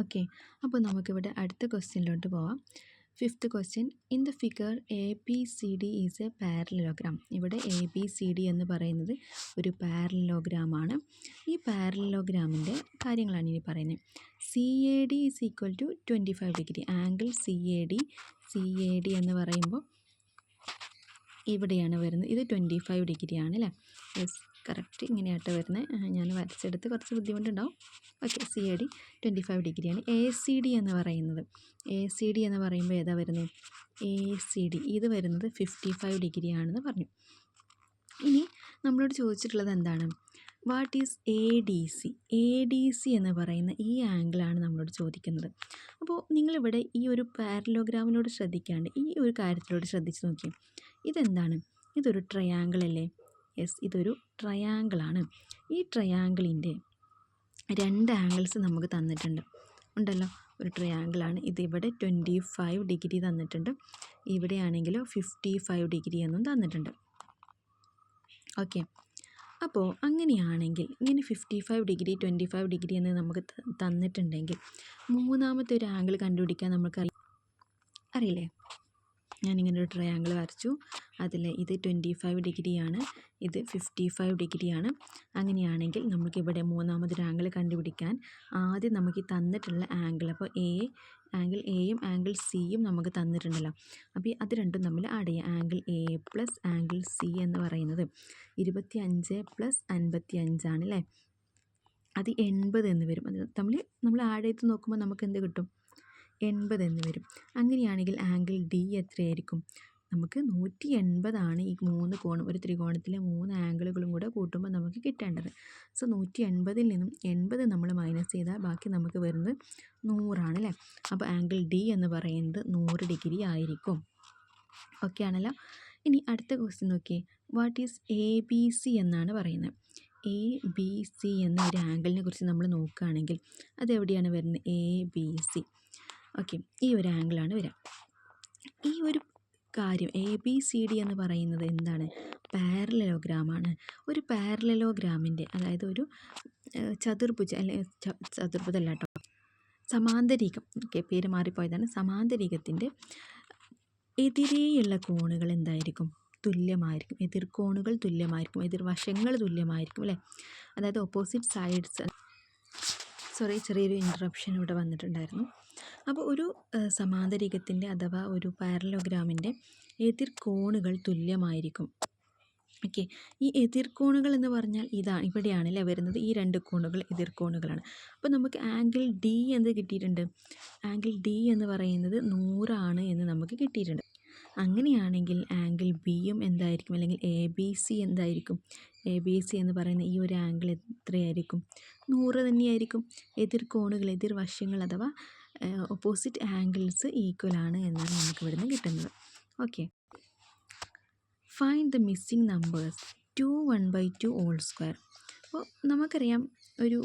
Okay, അപ്പോൾ നമുക്കിവിടെ അടുത്ത ക്വസ്റ്റ്യനിലോട്ട് പോവാം. Fifth question, in the figure A B C D is a parallelogram. ഇവിടെ എ ബി സി ഡി എന്ന് പറയുന്നത് ഒരു പാരലലോഗ്രാമാണ്. ഈ പാരലലോഗ്രാമിൻ്റെ കാര്യങ്ങളാണ് ഇനി പറയുന്നത്. C A D is equal to 25 degree. Angle C A D എന്ന് പറയുമ്പോൾ ഇവിടെയാണ് വരുന്നത്. ഇത് 25 ഡിഗ്രിയാണ് അല്ലേ? യെസ്, കറക്റ്റ് ഇങ്ങനെയായിട്ട് വരുന്നത്. ഞാൻ വരച്ചെടുത്ത് കുറച്ച് ബുദ്ധിമുട്ടുണ്ടാവും. ഓക്കെ, സി എ ഡി 25 ഡിഗ്രിയാണ്. എ സി ഡി എന്ന് പറയുമ്പോൾ ഏതാ വരുന്നത്? എ സി ഡി ഇത് വരുന്നത് 55 ഡിഗ്രിയാണെന്ന് പറഞ്ഞു. ഇനി നമ്മളോട് ചോദിച്ചിട്ടുള്ളത് എന്താണ്? What is A D C? A D C എന്ന് പറയുന്ന ഈ ആംഗിളാണ് നമ്മളോട് ചോദിക്കുന്നത്. അപ്പോൾ നിങ്ങളിവിടെ ഈ ഒരു പാരലോഗ്രാമിനോട് ശ്രദ്ധിക്കാണ്ട് ഈ ഒരു കാര്യത്തിലോട് ശ്രദ്ധിച്ച് നോക്കി. ഇതെന്താണ്? ഇതൊരു ട്രയാങ്കിൾ അല്ലേ? യെസ്, ഇതൊരു ട്രയാങ്കിളാണ്. ഈ ട്രയാങ്കിളിൻ്റെ രണ്ട് ആംഗിൾസ് നമുക്ക് തന്നിട്ടുണ്ട് ഉണ്ടല്ലോ. ഒരു ട്രയാങ്കിളാണ്. ഇതിവിടെ 25 ഡിഗ്രി തന്നിട്ടുണ്ട്, ഇവിടെയാണെങ്കിലോ 55 ഡിഗ്രി എന്നും തന്നിട്ടുണ്ട്. ഓക്കെ, അപ്പോൾ അങ്ങനെയാണെങ്കിൽ ഇങ്ങനെ 55 ഡിഗ്രി 25 ഡിഗ്രി എന്ന് നമുക്ക് തന്നിട്ടുണ്ടെങ്കിൽ മൂന്നാമത്തെ ഒരു ആംഗിൾ കണ്ടുപിടിക്കാൻ നമുക്ക് അറിയില്ലേ? ഞാനിങ്ങനെ ഒരു ട്രയാങ്കിൾ വരച്ചു. അതിൽ ഇത് 25 ഡിഗ്രിയാണ്, ഇത് 55 ഡിഗ്രിയാണ്. അങ്ങനെയാണെങ്കിൽ നമുക്കിവിടെ മൂന്നാമതൊരു ആംഗിൾ കണ്ടുപിടിക്കാൻ ആദ്യം നമുക്ക് ഈ തന്നിട്ടുള്ള ആംഗിൾ, അപ്പോൾ ആംഗിൾ എയും ആംഗിൾ സിയും നമുക്ക് തന്നിട്ടുണ്ടല്ലോ. അപ്പോൾ അത് രണ്ടും തമ്മിൽ ആഡ് ചെയ്യാം. Angle A plus angle C എന്ന് പറയുന്നത് 25 പ്ലസ് 55 ആണ് അല്ലേ? അത് 80 എന്ന് വരും. അത് തമ്മിൽ നമ്മൾ ആഡ് ചെയ്ത് നോക്കുമ്പോൾ നമുക്ക് എന്ത് കിട്ടും? 80 എന്ന് വരും. അങ്ങനെയാണെങ്കിൽ ആംഗിൾ ഡി എത്രയായിരിക്കും? നമുക്ക് 180 ഈ മൂന്ന് കോണും, ഒരു ത്രികോണത്തിലെ മൂന്ന് ആംഗിളുകളും കൂടെ കൂട്ടുമ്പോൾ നമുക്ക് കിട്ടേണ്ടത്. സോ 180 നിന്നും 80 നമ്മൾ മൈനസ് ചെയ്താൽ ബാക്കി നമുക്ക് വരുന്നത് 100 ആണ് അല്ലേ? അപ്പോൾ ആംഗിൾ ഡി എന്ന് പറയുന്നത് 100 ഡിഗ്രി ആയിരിക്കും. ഓക്കെ ആണല്ലോ. ഇനി അടുത്ത ക്വസ്റ്റ്യൻ നോക്കിയേ. What is A B C എന്നാണ് പറയുന്നത്. എ ബി സി എന്ന ഒരു ആംഗിളിനെ കുറിച്ച് നമ്മൾ നോക്കുകയാണെങ്കിൽ അതെവിടെയാണ് വരുന്നത്? A B C. ഓക്കെ, ഈ ഒരു ആംഗിളാണ് വരിക. ഈ ഒരു കാര്യം എ ബി സി ഡി എന്ന് പറയുന്നത് എന്താണ്? പാരലലോഗ്രാമാണ്. ഒരു പാരലലോഗ്രാമിൻ്റെ, അതായത് ഒരു ചതുർഭുജ അല്ലെങ്കിൽ ചതുർഭുജമല്ല കേട്ടോ, സമാന്തരീകം. ഓക്കെ, പേര് മാറിപ്പോയതാണ്. സമാന്തരീകത്തിൻ്റെ എതിരെയുള്ള കോണുകൾ എന്തായിരിക്കും? തുല്യമായിരിക്കും. എതിർകോണുകൾ തുല്യമായിരിക്കും, എതിർവശങ്ങൾ തുല്യമായിരിക്കും അല്ലേ? അതായത് ഓപ്പോസിറ്റ് സൈഡ്സ്. ചെറിയൊരു ഇൻറ്ററപ്ഷൻ ഇവിടെ വന്നിട്ടുണ്ടായിരുന്നു. അപ്പോൾ ഒരു സമാന്തരികത്തിൻ്റെ അഥവാ ഒരു പാരലോഗ്രാമിൻ്റെ എതിർകോണുകൾ തുല്യമായിരിക്കും. ഓക്കെ, ഈ എതിർകോണുകൾ എന്ന് പറഞ്ഞാൽ ഇവിടെയാണ് അല്ലേ വരുന്നത്. ഈ രണ്ട് കോണുകൾ എതിർകോണുകളാണ്. അപ്പോൾ നമുക്ക് ആംഗിൾ ഡി എന്ത് കിട്ടിയിട്ടുണ്ട്? ആംഗിൾ ഡി എന്ന് പറയുന്നത് 100 എന്ന് നമുക്ക് കിട്ടിയിട്ടുണ്ട്. അങ്ങനെയാണെങ്കിൽ ആംഗിൾ ബിയും എന്തായിരിക്കും? അല്ലെങ്കിൽ എ ബി സി എന്തായിരിക്കും? എ ബി സി എന്ന് പറയുന്ന ഈ ഒരു ആംഗിൾ എത്രയായിരിക്കും? 100 തന്നെയായിരിക്കും. എതിർകോണുകൾ, എതിർവശങ്ങൾ അഥവാ ഓപ്പോസിറ്റ് ആംഗിൾസ് ഈക്വൽ ആണ് എന്നാണ് നമുക്ക് ഇവിടുന്ന് കിട്ടുന്നത്. Okay, find the missing numbers 2 1/2 whole square. അപ്പോൾ നമുക്കറിയാം ഒരു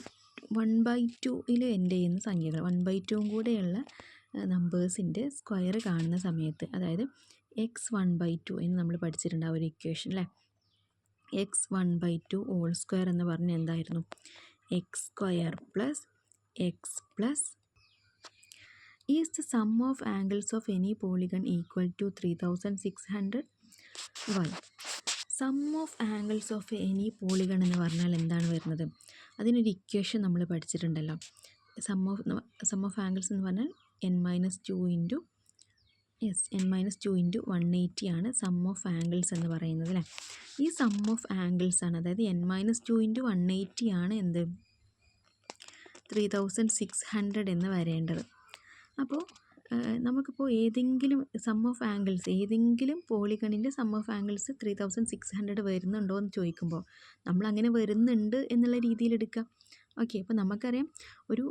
1/2 എൻ്റെ ചെയ്യുന്ന സംഖ്യകൾ 1/2 കൂടെയുള്ള നമ്പേഴ്സിൻ്റെ സ്ക്വയർ കാണുന്ന സമയത്ത്, അതായത് x1/2 എന്ന് നമ്മൾ പഠിച്ചിട്ടുണ്ട് ആ ഒരു ഇക്വേഷൻ അല്ലേ? x1/2 ഹോൾ സ്ക്വയർ എന്ന് പറഞ്ഞാൽ എന്തായിരുന്നു? X square plus x plus is the sum of angles of any polygon equal to 3600 y. Sum of angles of any polygon എന്ന് പറഞ്ഞാൽ എന്താണ് വരുന്നത്? അതിനൊരു ഇക്വേഷൻ നമ്മൾ പഠിച്ചിട്ടുണ്ടല്ലോ. സം ഓഫ് ആംഗിൾസ് എന്ന് പറഞ്ഞാൽ n-2 ഇൻറ്റു n-2 × 180 ആണ് സം ഓഫ് ആംഗിൾസ് എന്ന് പറയുന്നത് അല്ലേ? ഈ സം ഓഫ് ആംഗിൾസ് ആണ്, അതായത് n-2 × 180 ആണ് എന്ത്? 3600 എന്ന് വരേണ്ടത്. അപ്പോൾ നമുക്കിപ്പോൾ ഏതെങ്കിലും സം ഓഫ് ആംഗിൾസ്, ഏതെങ്കിലും പോളിഗണിൻ്റെ സം ഓഫ് ആംഗിൾസ് 3600 വരുന്നുണ്ടോ എന്ന് ചോദിക്കുമ്പോൾ നമ്മൾ അങ്ങനെ വരുന്നുണ്ട് എന്നുള്ള രീതിയിൽ എടുക്കാം. ഓക്കെ, അപ്പോൾ നമുക്കറിയാം ഒരു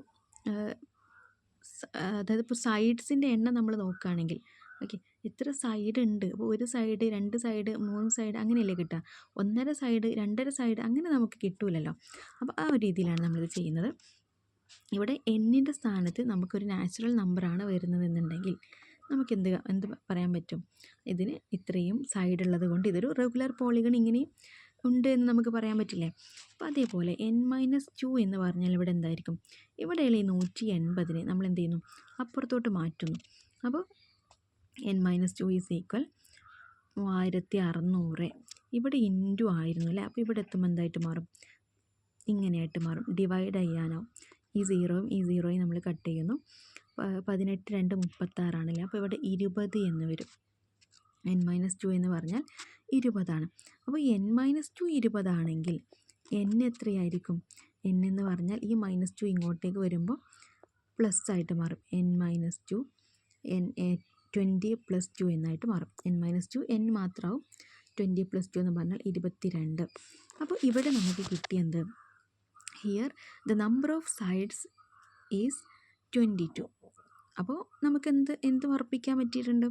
അതായത് ഇപ്പോൾ സൈഡ്സിൻ്റെ എണ്ണം നമ്മൾ നോക്കുകയാണെങ്കിൽ, ഓക്കെ, എത്ര സൈഡ് ഉണ്ട്? അപ്പോൾ ഒരു സൈഡ്, 2 സൈഡ്, 3 സൈഡ് അങ്ങനെയല്ലേ കിട്ടുക? 1.5 സൈഡ്, 2.5 സൈഡ് അങ്ങനെ നമുക്ക് കിട്ടൂലല്ലോ. അപ്പോൾ ആ ഒരു രീതിയിലാണ് നമ്മളിത് ചെയ്യുന്നത്. ഇവിടെ എന്നിൻ്റെ സ്ഥാനത്ത് നമുക്കൊരു നാച്ചുറൽ നമ്പറാണ് വരുന്നതെന്നുണ്ടെങ്കിൽ നമുക്ക് എന്ത് പറയാൻ പറ്റും? ഇതിന് ഇത്രയും സൈഡ് ഉള്ളത് കൊണ്ട് ഇതൊരു റെഗുലർ പോളിഗൺ ഇങ്ങനെ ഉണ്ട് എന്ന് നമുക്ക് പറയാൻ പറ്റില്ലേ? അപ്പോൾ അതേപോലെ n-2 എന്ന് പറഞ്ഞാൽ ഇവിടെ എന്തായിരിക്കും? ഇവിടെയുള്ള ഈ 180 നമ്മൾ എന്ത് ചെയ്യുന്നു? അപ്പുറത്തോട്ട് മാറ്റുന്നു. അപ്പോൾ n-2 ഈസ് ഈക്വൽ 3600. ഇവിടെ ഇൻറ്റു ആയിരുന്നു അല്ലേ? അപ്പോൾ ഇവിടെ എത്തുമ്പോൾ എന്തായിട്ട് മാറും? ഇങ്ങനെയായിട്ട് മാറും. ഡിവൈഡ് ചെയ്യാനാവും. ഈ സീറോയും നമ്മൾ കട്ട് ചെയ്യുന്നു. 18 2 36 അപ്പോൾ ഇവിടെ 20 എന്ന് വരും. n-2 എന്ന് പറഞ്ഞാൽ 20 അപ്പോൾ n-2 20 ആണെങ്കിൽ n എത്രയായിരിക്കും? n എന്ന് പറഞ്ഞാൽ ഈ -2 ഇങ്ങോട്ടേക്ക് വരുമ്പോൾ പ്ലസ് ആയിട്ട് മാറും. n-2 20 + 2 എന്നായിട്ട് മാറും. n-2 n മാത്രമാവും. 20 + 2 എന്ന് പറഞ്ഞാൽ 22. അപ്പോൾ ഇവിടെ നമുക്ക് കിട്ടിയത് here the number of sides is 22. അപ്പോൾ നമുക്ക് എന്ത് ഉറപ്പിക്കാൻ പറ്റിയിട്ടുണ്ട്?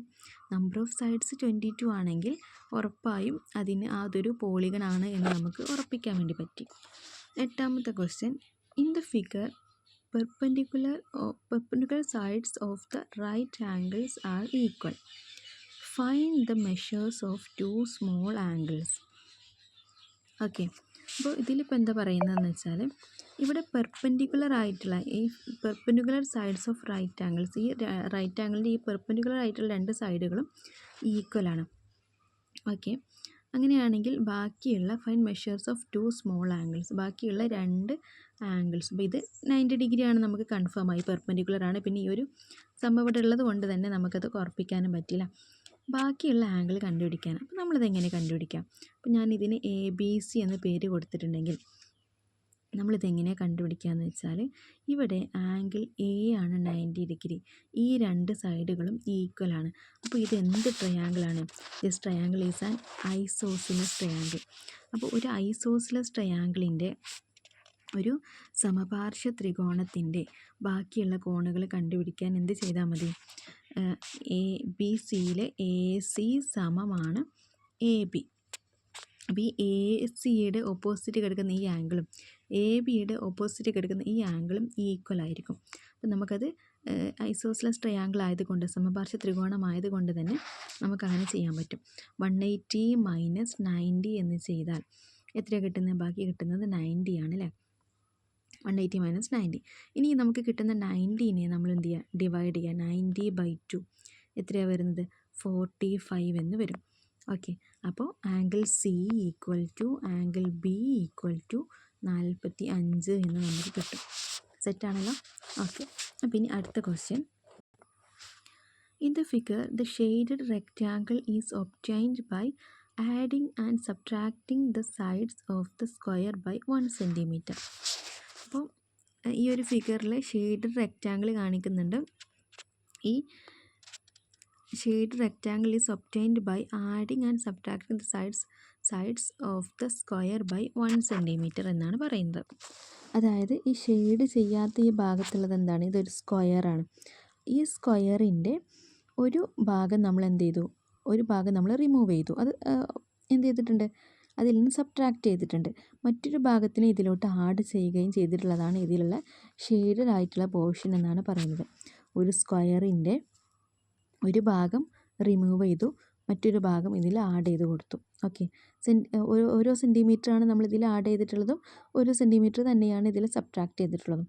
നമ്പർ ഓഫ് സൈഡ്സ് 22 ആണെങ്കിൽ ഉറപ്പായും അതൊരു പോളിഗൺ ആണ് എന്ന് നമുക്ക് ഉറപ്പിക്കാൻ വേണ്ടി പറ്റി. 8ാമത്തെ question, in the figure perpendicular sides of the right angles are equal. Find the measures of two small angles. Okay, അപ്പോൾ ഇതിലിപ്പോൾ എന്താ പറയുന്നതെന്ന് വെച്ചാൽ ഇവിടെ പെർപെൻഡിക്കുലർ ആയിട്ടുള്ള ഈ perpendicular sides of right angles, ഈ റൈറ്റ് ആംഗിളിൻ്റെ ഈ പെർപെൻഡിക്കുലർ ആയിട്ടുള്ള രണ്ട് സൈഡുകളും ഈക്വലാണ്. ഓക്കെ, അങ്ങനെയാണെങ്കിൽ ബാക്കിയുള്ള find measures of two small angles, ബാക്കിയുള്ള രണ്ട് ആംഗിൾസ്. അപ്പോൾ ഇത് 90 ഡിഗ്രിയാണ്, നമുക്ക് കൺഫേം ആയി പെർപെൻഡിക്കുലർ ആണ്. പിന്നെ ഈ ഒരു സംഭവം ഇവിടെ ഉള്ളത് കൊണ്ട് തന്നെ നമുക്കത് ഉറപ്പിക്കാനും പറ്റില്ല. ബാക്കിയുള്ള ആംഗിൾ കണ്ടുപിടിക്കാനാണ്. അപ്പോൾ നമ്മളിത് എങ്ങനെ കണ്ടുപിടിക്കാം? അപ്പോൾ ഞാനിതിന് ABC എന്ന് പേര് കൊടുത്തിട്ടുണ്ടെങ്കിൽ നമ്മളിതെങ്ങനെ കണ്ടുപിടിക്കുകയെന്ന് വെച്ചാൽ ഇവിടെ ആംഗിൾ A ആണ് 90 ഡിഗ്രി. ഈ രണ്ട് സൈഡുകളും ഈക്വലാണ്. അപ്പോൾ ഇത് എന്ത് ട്രയാങ്കിളാണ്? This triangle is an isosceles triangle. അപ്പോൾ ഒരു ഐസോസിലസ് ട്രയാങ്കിളിൻ്റെ ഒരു സമപാർശ്വ ത്രികോണത്തിൻ്റെ ബാക്കിയുള്ള കോണുകൾ കണ്ടുപിടിക്കാൻ എന്ത് ചെയ്താൽ മതി? ABCയിലെ AC സമമാണ് AB. അപ്പോൾ ഈ ACയുടെ ഓപ്പോസിറ്റ് കിടക്കുന്ന ഈ ആംഗിളും ABയുടെ ഓപ്പോസിറ്റ് കിടക്കുന്ന ഈ ആംഗിളും ഈക്വൽ ആയിരിക്കും. അപ്പോൾ നമുക്കത് ഐസോസിലസ് ട്രയാങ്കിൾ ആയതുകൊണ്ട്, സമപാർശ്വ ത്രികോണമായതുകൊണ്ട് തന്നെ നമുക്കങ്ങനെ ചെയ്യാൻ പറ്റും. 180 - 90 എന്ന് ചെയ്താൽ എത്രയാണ് കിട്ടുന്നത്? ബാക്കി കിട്ടുന്നത് 90 ആണ് അല്ലേ? 180 - 90. ഇനി നമുക്ക് കിട്ടുന്ന 90നെ നമ്മൾ എന്ത് ചെയ്യുക? ഡിവൈഡ് ചെയ്യുക. 90/2 എത്രയാണ് വരുന്നത്? 45 എന്ന് വരും. ഓക്കെ, അപ്പോൾ ആംഗിൾ C = ആംഗിൾ B = 45 എന്ന് നമുക്ക് കിട്ടും. സെറ്റാണല്ലോ? ഓക്കെ, അപ്പോൾ ഇനി അടുത്ത question, in the figure the shaded rectangle is obtained by adding and subtracting the sides of the square by 1 centimetre. അപ്പോൾ ഈ ഒരു ഫിഗറിൽ ഷെയ്ഡഡ് റെക്റ്റാങ്കിൾ കാണിക്കുന്നുണ്ട്. ഈ shade rectangle is obtained by adding and subtracting the sides of the square by 1 centimetre എന്നാണ് പറയുന്നത്. അതായത് ഈ ഷെയ്ഡ് ചെയ്യാത്ത ഈ ഭാഗത്തുള്ളത് എന്താണ്? ഇതൊരു സ്ക്വയറാണ്. ഈ സ്ക്വയറിൻ്റെ ഒരു ഭാഗം നമ്മൾ എന്ത് ചെയ്തു? ഒരു ഭാഗം നമ്മൾ റിമൂവ് ചെയ്തു. അത് എന്ത് ചെയ്തിട്ടുണ്ട്? അതിൽ നിന്ന് സബ്ട്രാക്റ്റ് ചെയ്തിട്ടുണ്ട്. മറ്റൊരു ഭാഗത്തിന് ഇതിലോട്ട് ആഡ് ചെയ്യുകയും ചെയ്തിട്ടുള്ളതാണ് ഇതിലുള്ള ഷെയ്ഡഡ് ആയിട്ടുള്ള പോർഷൻ എന്നാണ് പറയുന്നത്. ഒരു സ്ക്വയറിൻ്റെ ഒരു ഭാഗം റിമൂവ് ചെയ്തു, മറ്റൊരു ഭാഗം ഇതിൽ ആഡ് ചെയ്ത് കൊടുത്തു. ഓക്കെ, ഓരോ സെൻറ്റിമീറ്ററാണ് നമ്മൾ ഇതിൽ ആഡ് ചെയ്തിട്ടുള്ളതും 1 സെൻറ്റിമീറ്റർ തന്നെയാണ് ഇതിൽ സബ്ട്രാക്റ്റ് ചെയ്തിട്ടുള്ളതും.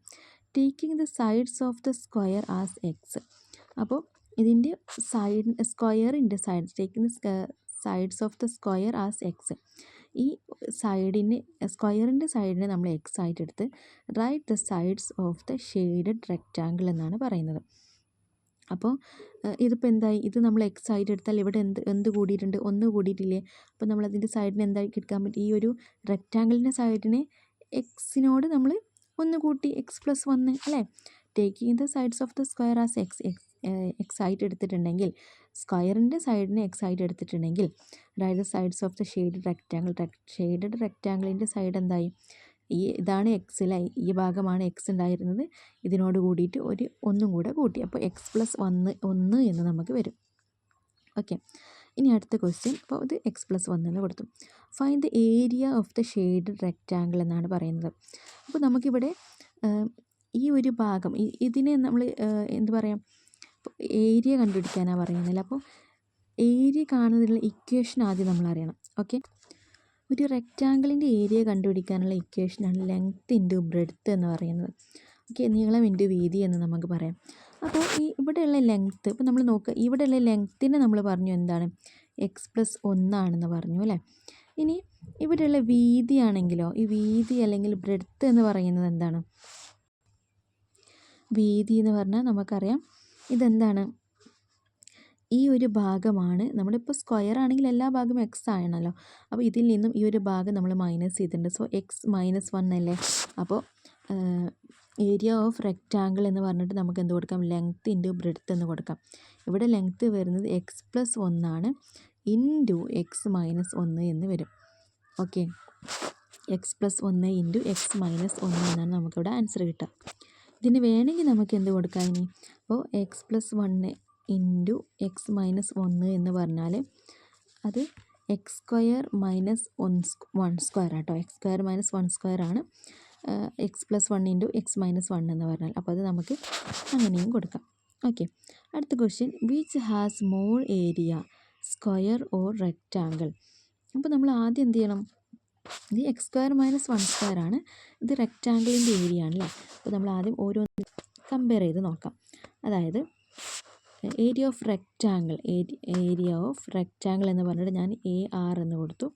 Taking the sides of the square as x. അപ്പോൾ ഇതിൻ്റെ സ്ക്വയറിൻ്റെ sides, taking the sides of the square as x. ഈ സ്ക്വയറിൻ്റെ സൈഡിനെ നമ്മൾ എക്സ് ആയിട്ട് എടുത്ത് write the sides of the shaded rectangle എന്നാണ് പറയുന്നത്. അപ്പോൾ ഇതിപ്പോൾ എന്തായി? ഇത് നമ്മൾ എക്സ് ആയിട്ട് എടുത്താൽ ഇവിടെ എന്ത് കൂടിയിട്ടുണ്ട്? 1 കൂടിയിട്ടില്ലേ? അപ്പോൾ നമ്മളതിൻ്റെ സൈഡിന് എന്തായി എടുക്കാൻ പറ്റും? ഈ ഒരു റെക്റ്റാങ്കിളിൻ്റെ സൈഡിനെ എക്സിനോട് നമ്മൾ 1 കൂട്ടി, x+1 അല്ലേ? Taking the sides of the square as x ആയിട്ട് എടുത്തിട്ടുണ്ടെങ്കിൽ, സ്ക്വയറിൻ്റെ സൈഡിനെ എക്സ് ആയിട്ട് എടുത്തിട്ടുണ്ടെങ്കിൽ write the sides of the shaded rectangle. Shaded റെക്റ്റാങ്കിളിൻ്റെ സൈഡ് എന്തായി? ഇതാണ് എക്സ് അല്ലേ? ഈ ഭാഗമാണ് എക്സ് ഉണ്ടായിരുന്നത്. ഇതിനോട് കൂടിയിട്ട് ഒന്നും കൂടെ കൂട്ടി, അപ്പോൾ x+1 എന്ന് നമുക്ക് വരും. ഓക്കെ, ഇനി അടുത്ത ക്വസ്റ്റ്യൻ. അപ്പോൾ ഇത് x+1 എന്ന് കൊടുത്തു. Find the area of the shaded rectangle എന്നാണ് പറയുന്നത്. അപ്പോൾ നമുക്കിവിടെ ഈ ഒരു ഭാഗം, ഇതിനെ നമ്മൾ എന്ത് പറയാം? ഏരിയ കണ്ടുപിടിക്കാനാണ് പറയുന്നില്ല. അപ്പോൾ ഏരിയ കാണുന്നതിനുള്ള ഇക്വേഷൻ ആദ്യം നമ്മൾ അറിയണം. ഓക്കെ, ഒരു റെക്റ്റാങ്കിളിൻ്റെ ഏരിയ കണ്ടുപിടിക്കാനുള്ള ഇക്വേഷനാണ് ലെങ്ത് ഇൻറ്റു ബ്രെഡ്ത്ത് എന്ന് പറയുന്നത്. ഓക്കെ, നീളം ഇൻറ്റു വീതി എന്ന് നമുക്ക് പറയാം. അപ്പോൾ ഇവിടെയുള്ള ലെങ്ത്ത്, ഇപ്പോൾ നമ്മൾ നോക്കുക, ഇവിടെയുള്ള ലെങ്ത്തിനെ നമ്മൾ പറഞ്ഞു എന്താണ് x+1 പറഞ്ഞു അല്ലേ. ഇനി ഇവിടെയുള്ള വീതിയാണെങ്കിലോ, ഈ വീതി അല്ലെങ്കിൽ ബ്രെഡ്ത്ത് എന്ന് പറയുന്നത് എന്താണ്? വീതി എന്ന് പറഞ്ഞാൽ നമുക്കറിയാം ഇതെന്താണ്, ഈ ഒരു ഭാഗമാണ്. നമ്മളിപ്പോൾ സ്ക്വയർ ആണെങ്കിൽ എല്ലാ ഭാഗവും എക്സ് ആണല്ലോ. അപ്പോൾ ഇതിൽ നിന്നും ഈ ഒരു ഭാഗം നമ്മൾ മൈനസ് ചെയ്തിട്ടുണ്ട്. സോ x-1 അല്ലേ. അപ്പോൾ ഏരിയ ഓഫ് റെക്റ്റാങ്കിൾ എന്ന് പറഞ്ഞിട്ട് നമുക്ക് എന്ത് കൊടുക്കാം? ലെങ്ത് ഇൻറ്റു ബ്രെഡ്ത്ത് എന്ന് കൊടുക്കാം. ഇവിടെ ലെങ്ത്ത് വരുന്നത് x+1 ഇൻറ്റു x-1 എന്ന് വരും. ഓക്കെ, x+1 ഇൻറ്റു x-1 എന്നാണ് നമുക്കിവിടെ ആൻസർ കിട്ടുക. ഇതിന് വേണമെങ്കിൽ നമുക്ക് എന്ത് കൊടുക്കാം ഇനി? അപ്പോൾ x+1 ഇൻറ്റു x-1 എന്ന് പറഞ്ഞാൽ അത് x² - 1² ആട്ടോ. x² - 1² ആണ് x+1 ഇൻറ്റു x-1 എന്ന് പറഞ്ഞാൽ. അപ്പോൾ അത് നമുക്ക് അങ്ങനെയും കൊടുക്കാം. ഓക്കെ, അടുത്ത question, which has more area, square or rectangle? അപ്പോൾ നമ്മൾ ആദ്യം എന്ത് ചെയ്യണം? ഇത് x² - 1² ആണ്, ഇത് റെക്റ്റാങ്കിളിൻ്റെ ഏരിയ ആണല്ലേ. അപ്പോൾ നമ്മൾ ആദ്യം ഓരോന്ന് കമ്പയർ ചെയ്ത് നോക്കാം. അതായത് area of rectangle, area of rectangle എന്ന് പറഞ്ഞിട്ട് ഞാൻ AR എന്ന് കൊടുത്തു,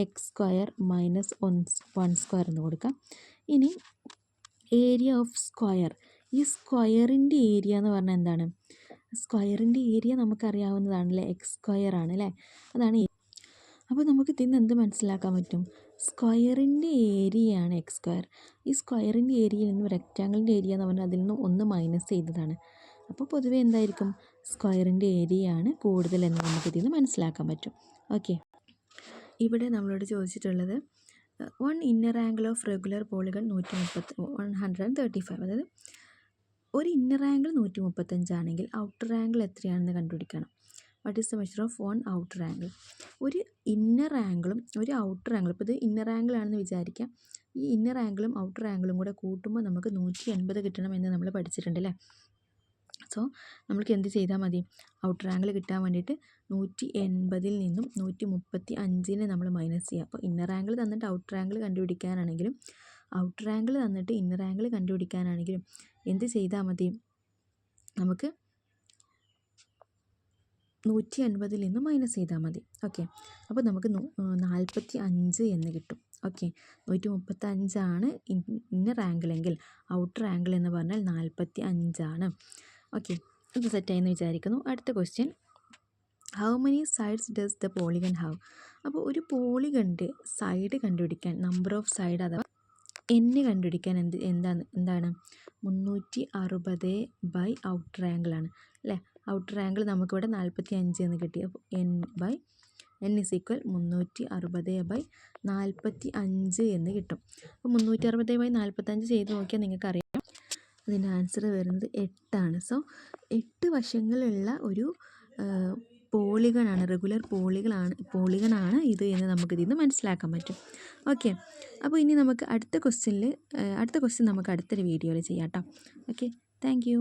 x² - 1² എന്ന് കൊടുക്കാം. ഇനി ഏരിയ ഓഫ് സ്ക്വയർ, ഈ സ്ക്വയറിൻ്റെ ഏരിയ എന്ന് പറഞ്ഞാൽ എന്താണ്? സ്ക്വയറിൻ്റെ ഏരിയ നമുക്കറിയാവുന്നതാണല്ലേ, x² ആണ് അല്ലേ. അതാണ്. അപ്പോൾ നമുക്ക് ഇതിൽ നിന്ന് എന്ത് മനസ്സിലാക്കാൻ പറ്റും? സ്ക്വയറിൻ്റെ ഏരിയയാണ് x². ഈ സ്ക്വയറിൻ്റെ ഏരിയയിൽ നിന്നും റെക്റ്റാങ്കിളിൻ്റെ ഏരിയ എന്ന് പറഞ്ഞാൽ അതിൽ നിന്ന് ഒന്ന് മൈനസ് ചെയ്തതാണ്. അപ്പോൾ പൊതുവേ എന്തായിരിക്കും? സ്ക്വയറിൻ്റെ ഏരിയയാണ് കൂടുതൽ എന്ന് നമുക്ക് ഇതിൽ നിന്ന് മനസ്സിലാക്കാൻ പറ്റും. ഓക്കെ, ഇവിടെ നമ്മളോട് ചോദിച്ചിട്ടുള്ളത് one inner angle of regular polygon 135. അതായത് ഒരു ഇന്നർ ആംഗിൾ 135 ആണെങ്കിൽ ഔട്ടർ ആംഗിൾ എത്രയാണെന്ന് കണ്ടുപിടിക്കണം. What is the measure of one outer angle? ഒരു ഇന്നർ ആംഗിളും ഒരു ഔട്ടർ ആംഗിളും, ഇപ്പോൾ ഇത് ഇന്നർ ആംഗിൾ ആണെന്ന് വിചാരിക്കാം. ഈ ഇന്നർ ആംഗിളും ഔട്ടർ ആംഗിളും കൂടെ കൂട്ടുമ്പോൾ നമുക്ക് 180 കിട്ടണം എന്ന് നമ്മൾ പഠിച്ചിട്ടുണ്ട് അല്ലേ. സോ നമ്മൾക്ക് എന്ത് ചെയ്താൽ മതി? ഔട്ടർ ആംഗിൾ കിട്ടാൻ വേണ്ടിയിട്ട് 180 നിന്നും 135 നമ്മൾ മൈനസ് ചെയ്യുക. അപ്പോൾ ഇന്നർ ആംഗിൾ തന്നിട്ട് ഔട്ടർ ആംഗിൾ കണ്ടുപിടിക്കാനാണെങ്കിലും ഔട്ടർ ആംഗിൾ തന്നിട്ട് ഇന്നർ ആംഗിൾ കണ്ടുപിടിക്കാനാണെങ്കിലും എന്ത് ചെയ്താൽ മതി? നമുക്ക് 180 നിന്ന് മൈനസ് ചെയ്താൽ മതി. ഓക്കെ, അപ്പോൾ നമുക്ക് 45 എന്ന് കിട്ടും. ഓക്കെ, 135 ആണ് ഇന്നർ ആംഗിളെങ്കിൽ ഔട്ടർ ആംഗിൾ എന്ന് പറഞ്ഞാൽ 45 ആണ്. ഓക്കെ, ഇത് സെറ്റായെന്ന് വിചാരിക്കുന്നു. അടുത്ത question, how many sides does the polygon have? അപ്പോൾ ഒരു പോളിഗണിൻ്റെ സൈഡ് കണ്ടുപിടിക്കാൻ, നമ്പർ ഓഫ് സൈഡ് അഥവാ കണ്ടുപിടിക്കാൻ എന്താണ് 360 ബൈ ഔട്ടർ ആംഗിൾ ആണ് അല്ലേ. ഔട്ടർ ആംഗിൾ നമുക്കിവിടെ 45 എന്ന് കിട്ടി. അപ്പോൾ n = 360/45 എന്ന് കിട്ടും. അപ്പോൾ 360/45 ചെയ്ത് നോക്കിയാൽ നിങ്ങൾക്കറിയാം അതിൻ്റെ ആൻസർ വരുന്നത് 8 ആണ്. സോ 8 വശങ്ങളുള്ള ഒരു പോളിഗണാണ്, റെഗുലർ പോളിഗണാണ് ഇത് എന്ന് നമുക്കിതിൽ നിന്ന് മനസ്സിലാക്കാൻ പറ്റും. ഓക്കെ, അപ്പോൾ ഇനി നമുക്ക് അടുത്ത ക്വസ്റ്റ്യൻ നമുക്ക് അടുത്തൊരു വീഡിയോയിൽ ചെയ്യാം കേട്ടോ. Okay, thank you.